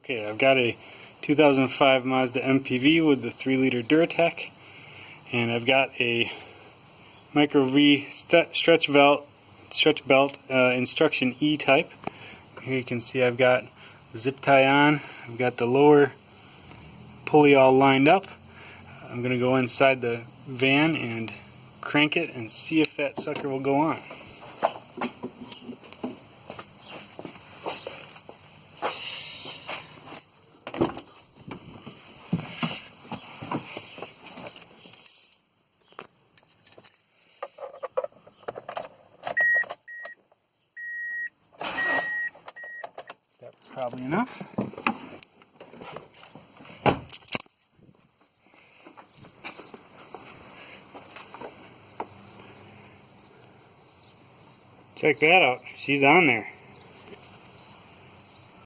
Okay, I've got a 2005 Mazda MPV with the 3-liter duratec, and I've got a Micro V stretch belt instruction E type. Here you can see I've got the zip tie on. I've got the lower pulley all lined up. I'm going to go inside the van and crank it and see if that sucker will go on. That was probably enough. Check that out. She's on there.